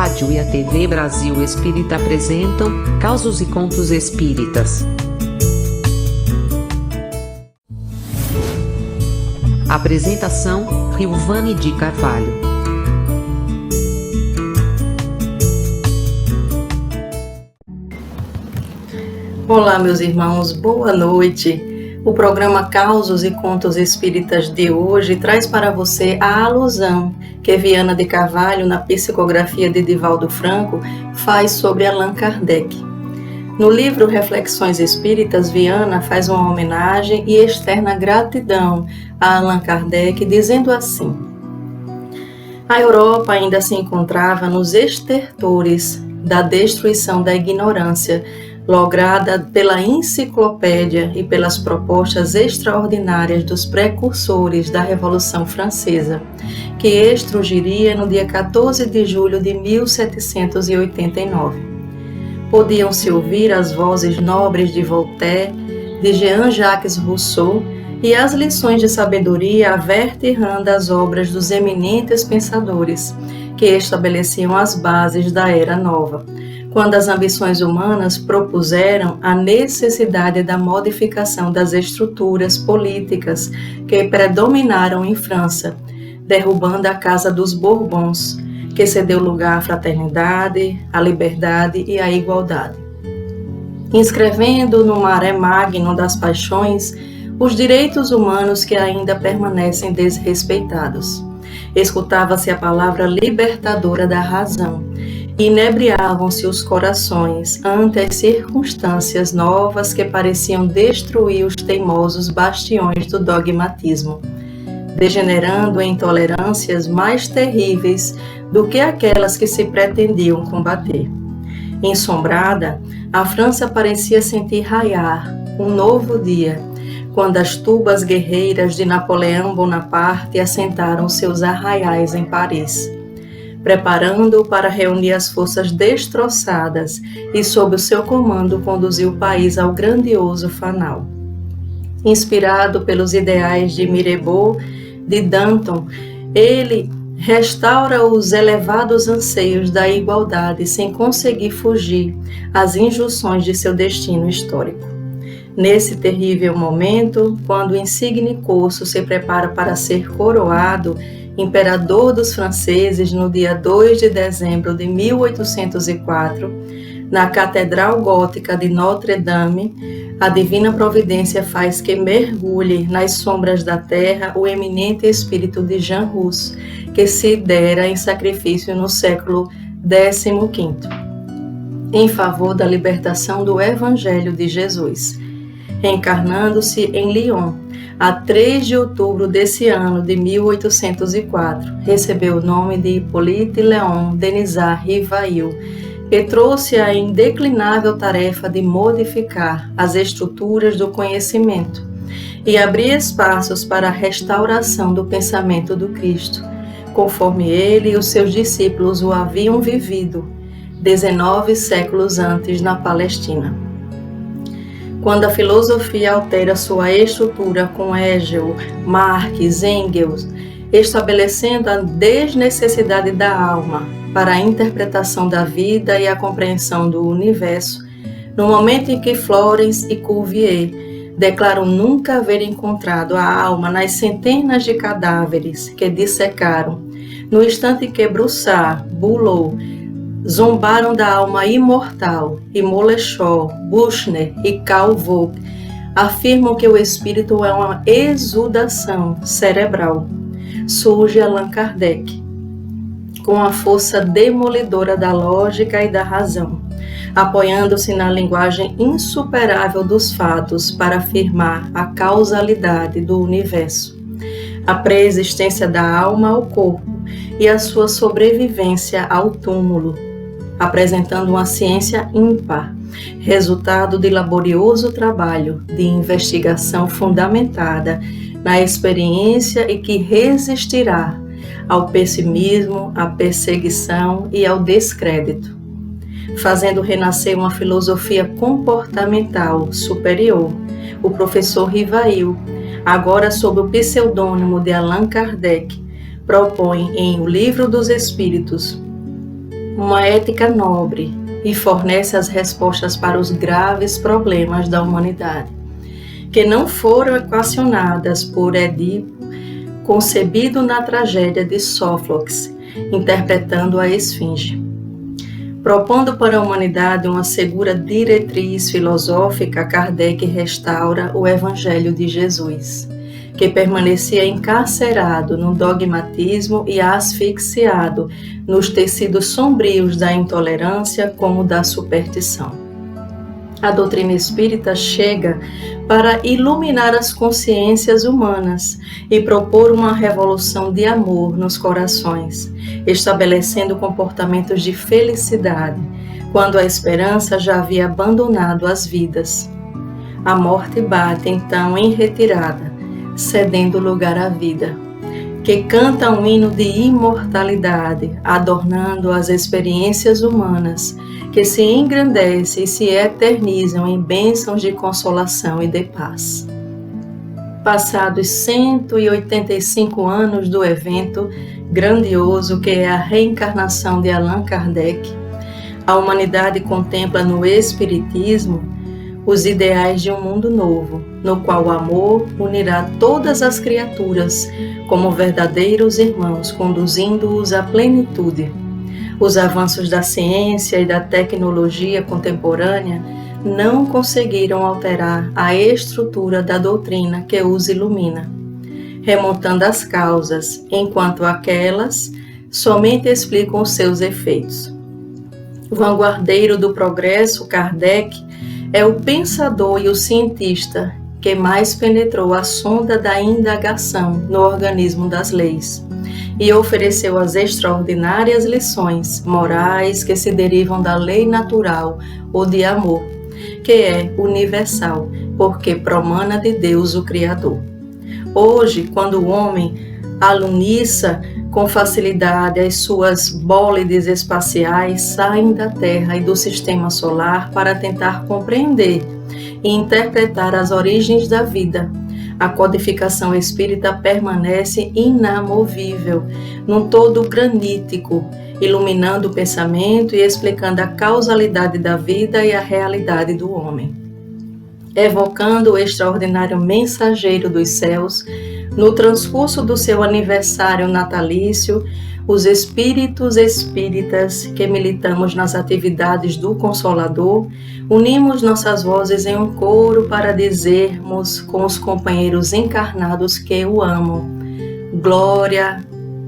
rádio e a TV Brasil Espírita apresentam Causos e Contos Espíritas. Apresentação: Rilvane de Carvalho. Olá, meus irmãos, boa noite. O programa Causos e Contos Espíritas de hoje traz para você a alusão que Viana de Carvalho, na psicografia de Divaldo Franco, faz sobre Allan Kardec. No livro Reflexões Espíritas, Viana faz uma homenagem e externa gratidão a Allan Kardec, dizendo assim: a Europa ainda se encontrava nos estertores da destruição da ignorância, lograda pela enciclopédia e pelas propostas extraordinárias dos precursores da Revolução Francesa, que estrugiria no dia 14 de julho de 1789. Podiam-se ouvir as vozes nobres de Voltaire, de Jean-Jacques Rousseau e as lições de sabedoria a verterrando das obras dos eminentes pensadores, que estabeleciam as bases da Era Nova, quando as ambições humanas propuseram a necessidade da modificação das estruturas políticas que predominaram em França, derrubando a Casa dos Bourbons, que cedeu lugar à fraternidade, à liberdade e à igualdade. Inscrevendo no mare magnum das paixões os direitos humanos que ainda permanecem desrespeitados. Escutava-se a palavra libertadora da razão, inebriavam-se os corações ante as circunstâncias novas que pareciam destruir os teimosos bastiões do dogmatismo, degenerando em intolerâncias mais terríveis do que aquelas que se pretendiam combater. Ensombrada, a França parecia sentir raiar um novo dia, quando as tubas guerreiras de Napoleão Bonaparte assentaram seus arraiais em Paris, preparando-o para reunir as forças destroçadas e, sob o seu comando, conduzir o país ao grandioso fanal. Inspirado pelos ideais de Mirabeau, de Danton, ele restaura os elevados anseios da igualdade sem conseguir fugir às injunções de seu destino histórico. Nesse terrível momento, quando o insigne Corso se prepara para ser coroado imperador dos franceses no dia 2 de dezembro de 1804, na Catedral Gótica de Notre-Dame, a divina providência faz que mergulhe nas sombras da terra o eminente espírito de Jean Hus, que se dera em sacrifício no século XV, em favor da libertação do Evangelho de Jesus, reencarnando-se em Lyon, a 3 de outubro desse ano de 1804, recebeu o nome de Hippolyte Léon Denisard Rivail, e trouxe a indeclinável tarefa de modificar as estruturas do conhecimento e abrir espaços para a restauração do pensamento do Cristo, conforme ele e os seus discípulos o haviam vivido 19 séculos antes na Palestina. Quando a filosofia altera sua estrutura com Hegel, Marx, Engels, estabelecendo a desnecessidade da alma para a interpretação da vida e a compreensão do universo, no momento em que Florence e Cuvier declaram nunca haver encontrado a alma nas centenas de cadáveres que dissecaram, no instante em que Broussard, Boulot, zombaram da alma imortal, e Moleschott, Buchner e Karl Vogt afirmam que o espírito é uma exudação cerebral, surge Allan Kardec, com a força demolidora da lógica e da razão, apoiando-se na linguagem insuperável dos fatos para afirmar a causalidade do universo, a preexistência da alma ao corpo e a sua sobrevivência ao túmulo, apresentando uma ciência ímpar, resultado de laborioso trabalho de investigação fundamentada na experiência e que resistirá ao pessimismo, à perseguição e ao descrédito, fazendo renascer uma filosofia comportamental superior. O professor Rivail, agora sob o pseudônimo de Allan Kardec, propõe em O Livro dos Espíritos uma ética nobre e fornece as respostas para os graves problemas da humanidade, que não foram equacionadas por Édipo, concebido na tragédia de Sófocles, interpretando a Esfinge. Propondo para a humanidade uma segura diretriz filosófica, Kardec restaura o Evangelho de Jesus, que permanecia encarcerado no dogmatismo e asfixiado nos tecidos sombrios da intolerância como da superstição. A doutrina espírita chega para iluminar as consciências humanas e propor uma revolução de amor nos corações, estabelecendo comportamentos de felicidade, quando a esperança já havia abandonado as vidas. A morte bate então em retirada, cedendo lugar à vida, que canta um hino de imortalidade, adornando as experiências humanas, que se engrandecem e se eternizam em bênçãos de consolação e de paz. Passados 185 anos do evento grandioso que é a reencarnação de Allan Kardec, a humanidade contempla no Espiritismo os ideais de um mundo novo, no qual o amor unirá todas as criaturas como verdadeiros irmãos, conduzindo-os à plenitude. Os avanços da ciência e da tecnologia contemporânea não conseguiram alterar a estrutura da doutrina que os ilumina, remontando as causas, enquanto aquelas somente explicam os seus efeitos. O vanguardeiro do progresso, Kardec, é o pensador e o cientista que mais penetrou a sonda da indagação no organismo das leis e ofereceu as extraordinárias lições morais que se derivam da lei natural ou de amor, que é universal, porque promana de Deus o Criador. Hoje, quando o homem aluniça com facilidade as suas bólides espaciais, saem da Terra e do Sistema Solar para tentar compreender e interpretar as origens da vida. A codificação espírita permanece inamovível, num todo granítico, iluminando o pensamento e explicando a causalidade da vida e a realidade do homem. Evocando o extraordinário mensageiro dos céus, no transcurso do seu aniversário natalício, os espíritos espíritas que militamos nas atividades do Consolador, unimos nossas vozes em um coro para dizermos com os companheiros encarnados que o amam: glória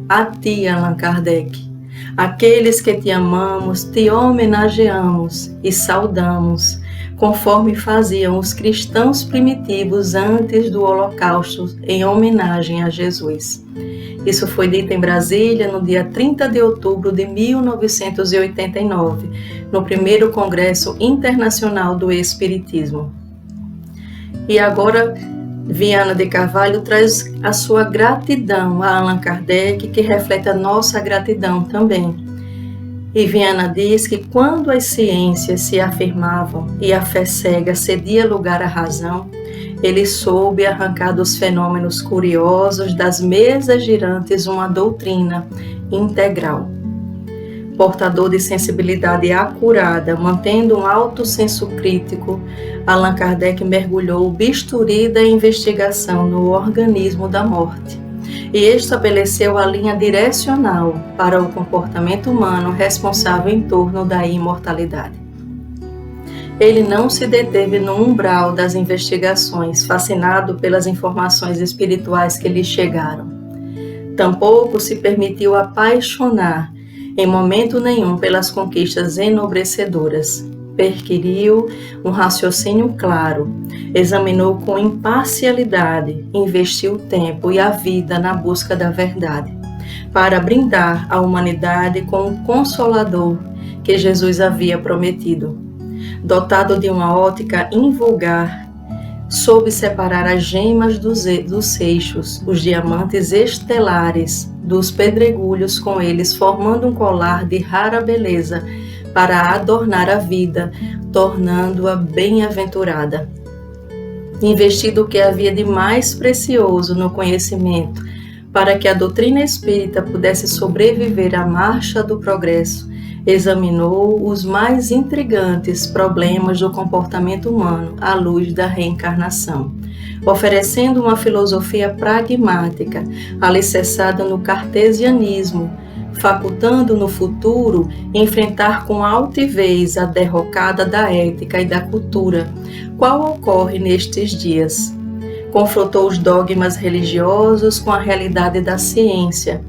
a ti, Allan Kardec. Aqueles que te amamos, te homenageamos e saudamos, conforme faziam os cristãos primitivos antes do Holocausto, em homenagem a Jesus. Isso foi dito em Brasília no dia 30 de outubro de 1989, no primeiro Congresso Internacional do Espiritismo. E agora, Viana de Carvalho traz a sua gratidão a Allan Kardec, que reflete a nossa gratidão também. E Viana diz que quando as ciências se afirmavam e a fé cega cedia lugar à razão, ele soube arrancar dos fenômenos curiosos das mesas girantes uma doutrina integral. Portador de sensibilidade acurada, mantendo um alto senso crítico, Allan Kardec mergulhou o bisturi da investigação no organismo da morte e estabeleceu a linha direcional para o comportamento humano responsável em torno da imortalidade. Ele não se deteve no umbral das investigações, fascinado pelas informações espirituais que lhe chegaram. Tampouco se permitiu apaixonar, em momento nenhum, pelas conquistas enobrecedoras. Perquiriu um raciocínio claro, examinou com imparcialidade, investiu o tempo e a vida na busca da verdade, para brindar a humanidade com o Consolador que Jesus havia prometido. Dotado de uma ótica invulgar, soube separar as gemas dos seixos, os diamantes estelares dos pedregulhos, com eles formando um colar de rara beleza para adornar a vida, tornando-a bem-aventurada. Investido o que havia de mais precioso no conhecimento, para que a doutrina espírita pudesse sobreviver à marcha do progresso, examinou os mais intrigantes problemas do comportamento humano à luz da reencarnação, oferecendo uma filosofia pragmática, alicerçada no cartesianismo, facultando no futuro enfrentar com altivez a derrocada da ética e da cultura, qual ocorre nestes dias. Confrontou os dogmas religiosos com a realidade da ciência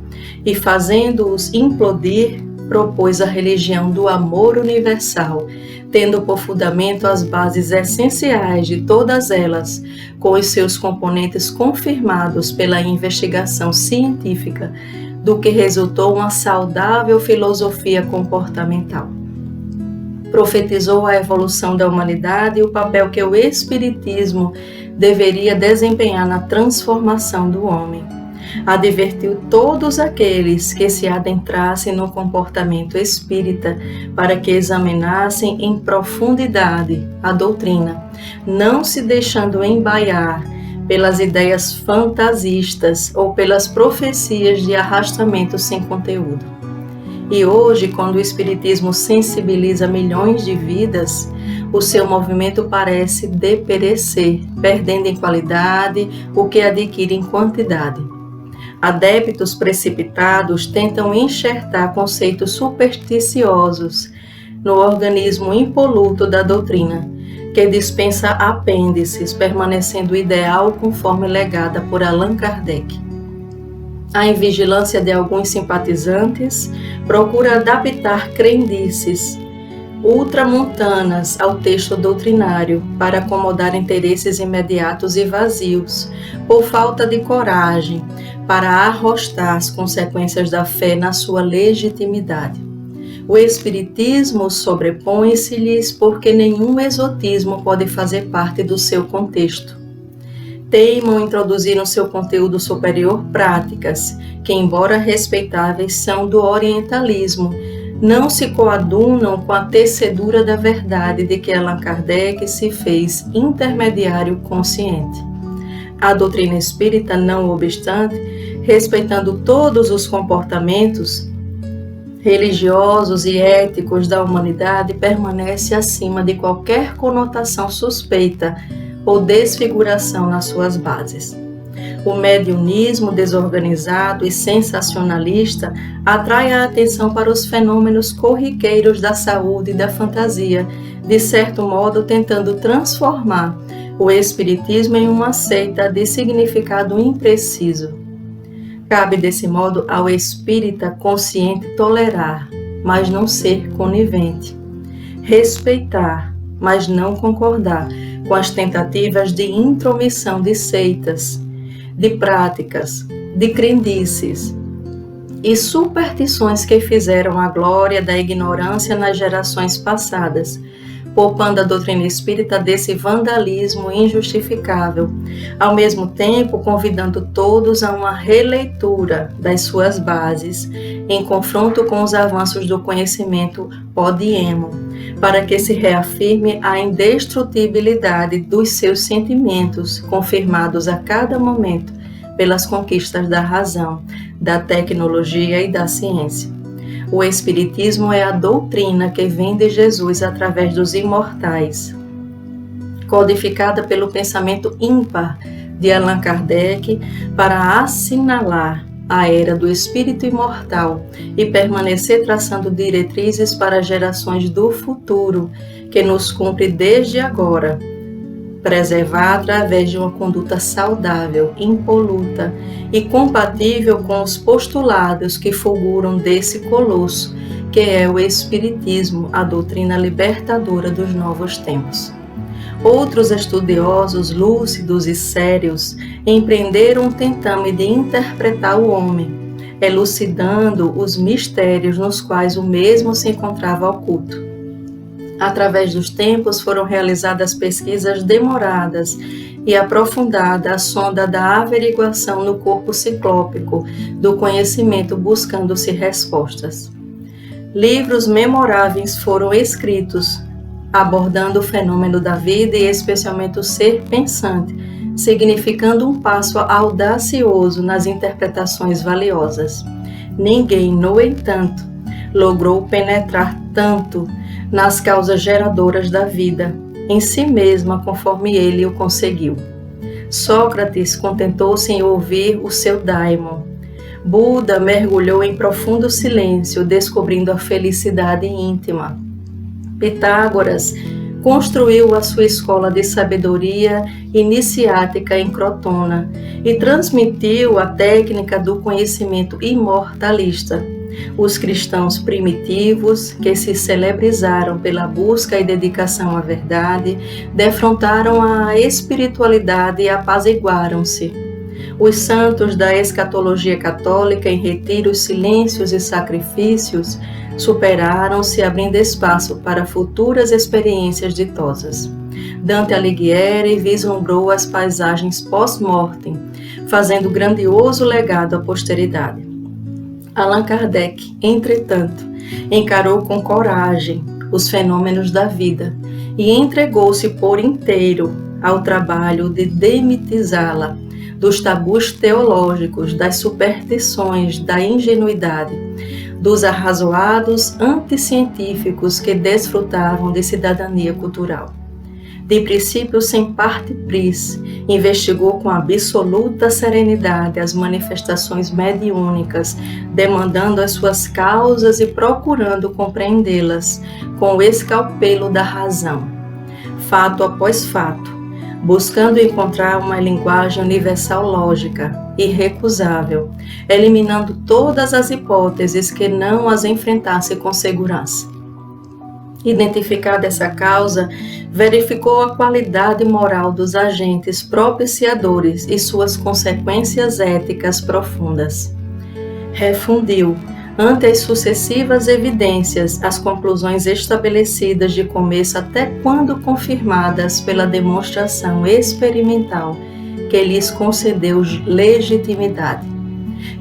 e, fazendo-os implodir, propôs a religião do amor universal, tendo por fundamento as bases essenciais de todas elas, com os seus componentes confirmados pela investigação científica, do que resultou uma saudável filosofia comportamental. Profetizou a evolução da humanidade e o papel que o Espiritismo deveria desempenhar na transformação do homem. Advertiu todos aqueles que se adentrassem no comportamento espírita para que examinassem em profundidade a doutrina, não se deixando embaiar pelas ideias fantasistas ou pelas profecias de arrastamento sem conteúdo. E hoje, quando o Espiritismo sensibiliza milhões de vidas, o seu movimento parece deperecer, perdendo em qualidade o que adquire em quantidade. Adeptos precipitados tentam enxertar conceitos supersticiosos no organismo impoluto da doutrina, que dispensa apêndices, permanecendo ideal conforme legada por Allan Kardec. A invigilância de alguns simpatizantes procura adaptar crendices ultramontanas ao texto doutrinário para acomodar interesses imediatos e vazios, por falta de coragem para arrostar as consequências da fé na sua legitimidade. O Espiritismo sobrepõe-se-lhes porque nenhum exotismo pode fazer parte do seu contexto. Teimam introduzir no seu conteúdo superior práticas que, embora respeitáveis, são do orientalismo, não se coadunam com a tecedura da verdade de que Allan Kardec se fez intermediário consciente. A doutrina espírita, não obstante, respeitando todos os comportamentos religiosos e éticos da humanidade, permanece acima de qualquer conotação suspeita ou desfiguração nas suas bases. O mediunismo desorganizado e sensacionalista atrai a atenção para os fenômenos corriqueiros da saúde e da fantasia, de certo modo tentando transformar o Espiritismo em uma seita de significado impreciso. Cabe desse modo ao espírita consciente tolerar, mas não ser conivente, respeitar, mas não concordar com as tentativas de intromissão de seitas, de práticas, de crendices e superstições que fizeram a glória da ignorância nas gerações passadas, poupando a doutrina espírita desse vandalismo injustificável, ao mesmo tempo convidando todos a uma releitura das suas bases, em confronto com os avanços do conhecimento podiemo, para que se reafirme a indestrutibilidade dos seus sentimentos, confirmados a cada momento pelas conquistas da razão, da tecnologia e da ciência. O Espiritismo é a doutrina que vem de Jesus através dos imortais, codificada pelo pensamento ímpar de Allan Kardec para assinalar a era do espírito imortal e permanecer traçando diretrizes para gerações do futuro, que nos cumpre desde agora preservar através de uma conduta saudável, impoluta e compatível com os postulados que fulguram desse colosso, que é o Espiritismo, a doutrina libertadora dos novos tempos. Outros estudiosos lúcidos e sérios empreenderam um tentame de interpretar o homem, elucidando os mistérios nos quais o mesmo se encontrava oculto. Através dos tempos foram realizadas pesquisas demoradas e aprofundada a sonda da averiguação no corpo ciclópico do conhecimento, buscando-se respostas. Livros memoráveis foram escritos, abordando o fenômeno da vida e especialmente o ser pensante, significando um passo audacioso nas interpretações valiosas. Ninguém, no entanto, logrou penetrar tanto nas causas geradoras da vida, em si mesma conforme ele o conseguiu. Sócrates contentou-se em ouvir o seu daimon. Buda mergulhou em profundo silêncio, descobrindo a felicidade íntima. Pitágoras construiu a sua escola de sabedoria iniciática em Crotona e transmitiu a técnica do conhecimento imortalista. Os cristãos primitivos, que se celebrizaram pela busca e dedicação à verdade, defrontaram a espiritualidade e apaziguaram-se. Os santos da escatologia católica, em retiros, silêncios e sacrifícios, superaram-se, abrindo espaço para futuras experiências ditosas. Dante Alighieri vislumbrou as paisagens pós-mortem, fazendo grandioso legado à posteridade. Allan Kardec, entretanto, encarou com coragem os fenômenos da vida e entregou-se por inteiro ao trabalho de demitizá-la dos tabus teológicos, das superstições, da ingenuidade, dos arrazoados anticientíficos que desfrutavam de cidadania cultural. De princípio sem parte pris, investigou com absoluta serenidade as manifestações mediúnicas, demandando as suas causas e procurando compreendê-las com o escalpelo da razão, fato após fato, buscando encontrar uma linguagem universal lógica, irrecusável, eliminando todas as hipóteses que não as enfrentasse com segurança. Identificada essa causa, verificou a qualidade moral dos agentes propiciadores e suas consequências éticas profundas. Refundiu, ante as sucessivas evidências, as conclusões estabelecidas de começo até quando confirmadas pela demonstração experimental que lhes concedeu legitimidade.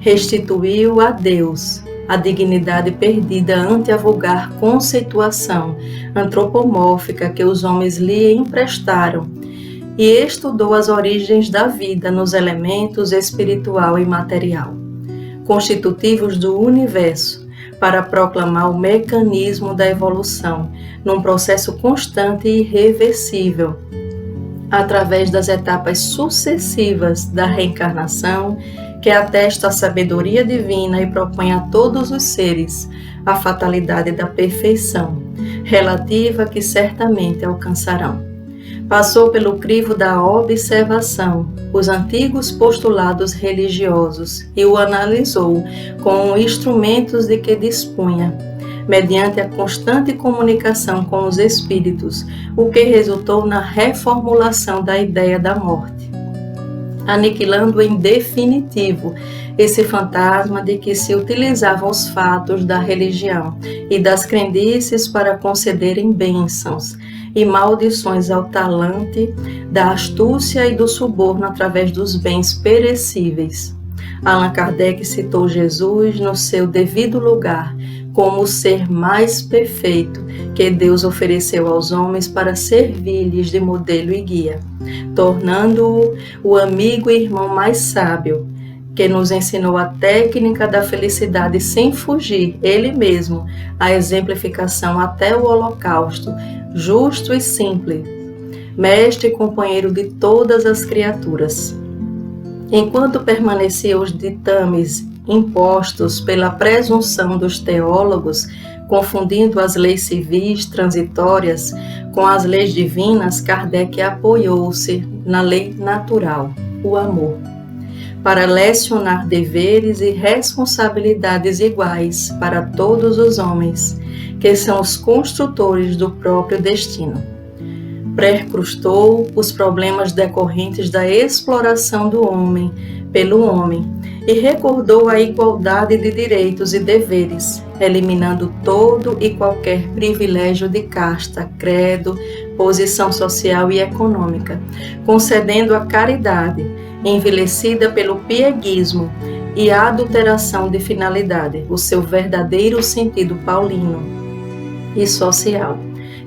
Restituiu a Deus a dignidade perdida ante a vulgar conceituação antropomórfica que os homens lhe emprestaram e estudou as origens da vida nos elementos espiritual e material, constitutivos do universo, para proclamar o mecanismo da evolução num processo constante e irreversível, através das etapas sucessivas da reencarnação, que atesta a sabedoria divina e propõe a todos os seres a fatalidade da perfeição, relativa que certamente alcançarão. Passou pelo crivo da observação os antigos postulados religiosos e o analisou com instrumentos de que dispunha, mediante a constante comunicação com os espíritos, o que resultou na reformulação da ideia da morte, aniquilando em definitivo esse fantasma de que se utilizavam os fatos da religião e das crendices para concederem bênçãos e maldições ao talante da astúcia e do suborno através dos bens perecíveis. Allan Kardec citou Jesus no seu devido lugar como o ser mais perfeito que Deus ofereceu aos homens para servir-lhes de modelo e guia, tornando-o o amigo e irmão mais sábio, que nos ensinou a técnica da felicidade sem fugir, ele mesmo, a exemplificação até o holocausto, justo e simples, mestre e companheiro de todas as criaturas. Enquanto permaneciam os ditames impostos pela presunção dos teólogos, confundindo as leis civis transitórias com as leis divinas, Kardec apoiou-se na lei natural, o amor, para lecionar deveres e responsabilidades iguais para todos os homens, que são os construtores do próprio destino. Precrustou os problemas decorrentes da exploração do homem pelo homem e recordou a igualdade de direitos e deveres, eliminando todo e qualquer privilégio de casta, credo, posição social e econômica, concedendo a caridade, envelhecida pelo pieguismo e a adulteração de finalidade, o seu verdadeiro sentido paulino e social,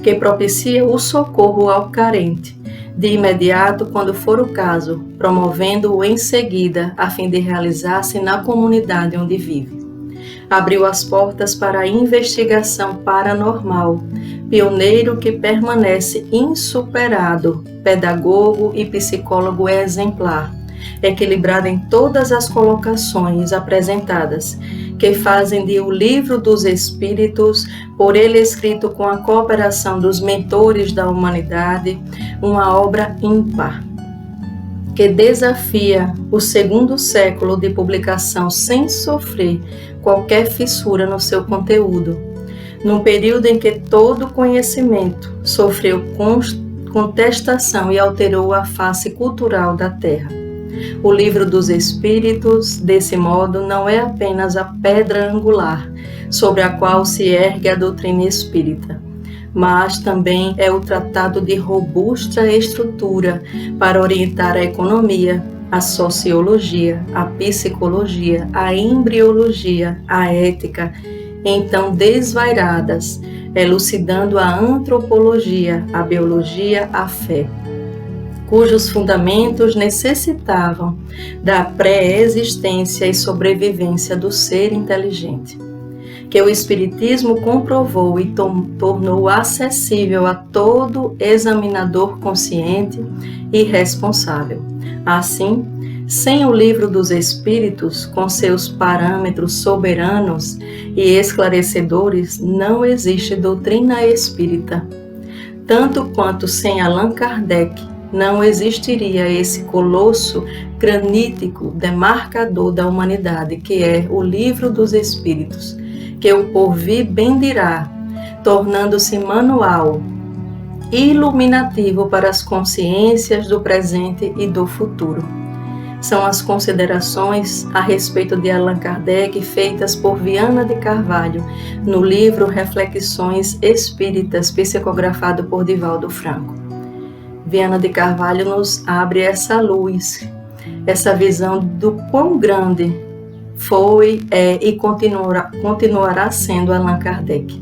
que propicia o socorro ao carente, de imediato quando for o caso, promovendo-o em seguida a fim de realizar-se na comunidade onde vive. Abriu as portas para a investigação paranormal, pioneiro que permanece insuperado, pedagogo e psicólogo exemplar, equilibrado em todas as colocações apresentadas, que fazem de O Livro dos Espíritos, por ele escrito com a cooperação dos mentores da humanidade, uma obra ímpar, que desafia o segundo século de publicação sem sofrer qualquer fissura no seu conteúdo, num período em que todo conhecimento sofreu contestação e alterou a face cultural da Terra. O Livro dos Espíritos, desse modo, não é apenas a pedra angular sobre a qual se ergue a doutrina espírita, mas também é o tratado de robusta estrutura para orientar a economia, a sociologia, a psicologia, a embriologia, a ética, então desvairadas, elucidando a antropologia, a biologia, a fé, cujos fundamentos necessitavam da pré-existência e sobrevivência do ser inteligente, que o Espiritismo comprovou e tornou acessível a todo examinador consciente e responsável. Assim, sem o Livro dos Espíritos, com seus parâmetros soberanos e esclarecedores, não existe doutrina espírita. Tanto quanto sem Allan Kardec, não existiria esse colosso granítico demarcador da humanidade, que é o Livro dos Espíritos, que o porvir bendirá, tornando-se manual iluminativo para as consciências do presente e do futuro. São as considerações a respeito de Allan Kardec feitas por Viana de Carvalho no livro Reflexões Espíritas, psicografado por Divaldo Franco. Viana de Carvalho nos abre essa luz, essa visão do quão grande foi, é e continuará sendo Allan Kardec.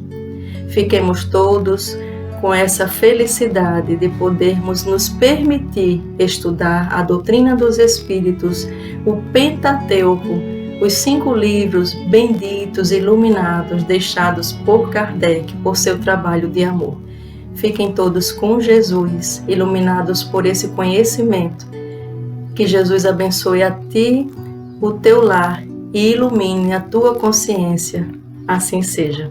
Fiquemos todos com essa felicidade de podermos nos permitir estudar a doutrina dos Espíritos, o Pentateuco, os 5 livros benditos, iluminados, deixados por Kardec, por seu trabalho de amor. Fiquem todos com Jesus, iluminados por esse conhecimento. Que Jesus abençoe a ti, o teu lar, e ilumine a tua consciência. Assim seja.